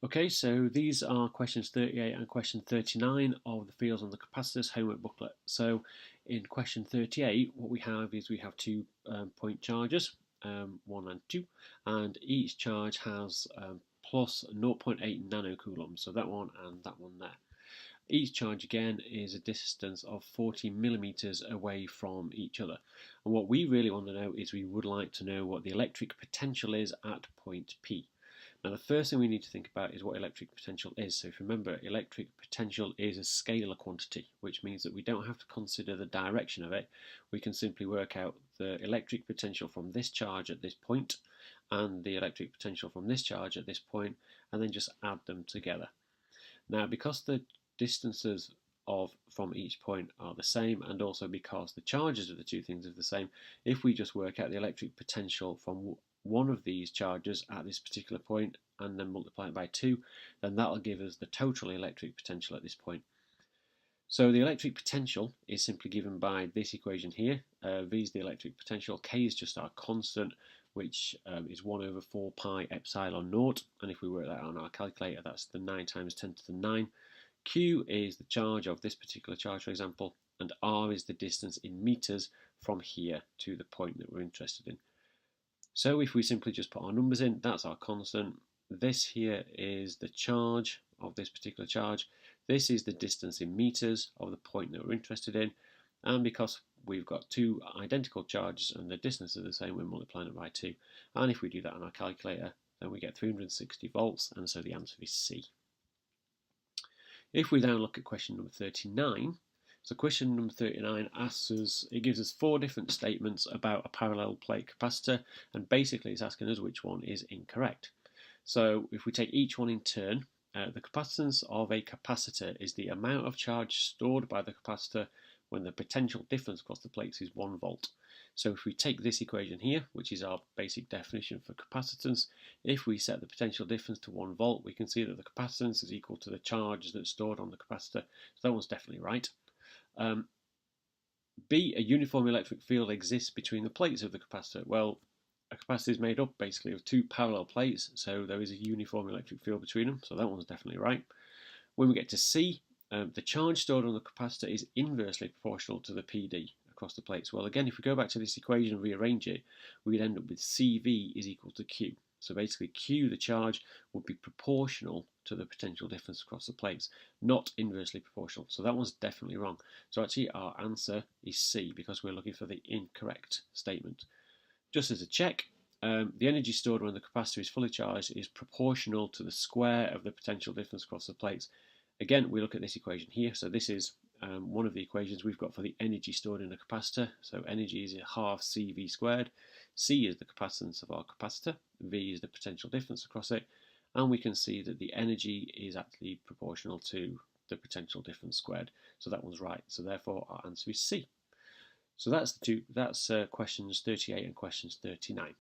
Okay, so these are questions 38 and question 39 of the Fields on the Capacitors homework booklet. So in question 38, what we have is we have two point charges, 1 and 2, and each charge has plus 0.8 nanocoulombs, so that one and that one there. Each charge again is a distance of 40 millimeters away from each other. And what we really want to know is we would like to know what the electric potential is at point P. Now the first thing we need to think about is what electric potential is. So if you remember, electric potential is a scalar quantity, which means that we don't have to consider the direction of it. We can simply work out the electric potential from this charge at this point and the electric potential from this charge at this point, and then just add them together. Now, because the distances from each point are the same, and also because the charges of the two things are the same, if we just work out the electric potential from one of these charges at this particular point and then multiply it by 2, then that'll give us the total electric potential at this point. So the electric potential is simply given by this equation here. V is the electric potential, K is just our constant, which is 1 over 4 pi epsilon naught, and if we work that out on our calculator, that's the 9 times 10 to the 9. Q is the charge of this particular charge, for example, and R is the distance in meters from here to the point that we're interested in. So if we simply just put our numbers in, that's our constant. This here is the charge of this particular charge. This is the distance in meters of the point that we're interested in. And because we've got two identical charges and the distance is the same, we're multiplying it by 2. And if we do that on our calculator, then we get 360 volts, and so the answer is C. If we now look at question number 39, so question number 39 asks us, it gives us 4 different statements about a parallel plate capacitor, and basically it's asking us which one is incorrect. So if we take each one in turn, the capacitance of a capacitor is the amount of charge stored by the capacitor when the potential difference across the plates is 1 volt. So if we take this equation here, which is our basic definition for capacitance, if we set the potential difference to 1 volt, we can see that the capacitance is equal to the charge that's stored on the capacitor. So that one's definitely right. B, a uniform electric field exists between the plates of the capacitor. Well, a capacitor is made up basically of 2 parallel plates, so there is a uniform electric field between them, so that one's definitely right. When we get to C, the charge stored on the capacitor is inversely proportional to the PD across the plates. Well, again, if we go back to this equation and rearrange it, we'd end up with CV is equal to Q. So basically Q, the charge, would be proportional to the potential difference across the plates, not inversely proportional. So that one's definitely wrong. So actually our answer is C, because we're looking for the incorrect statement. Just as a check, the energy stored when the capacitor is fully charged is proportional to the square of the potential difference across the plates. Again, we look at this equation here. So this is one of the equations we've got for the energy stored in a capacitor. So energy is half CV squared. C is the capacitance of our capacitor. V is the potential difference across it. And we can see that the energy is actually proportional to the potential difference squared. So that one's right. So therefore our answer is C. So that's questions 38 and questions 39.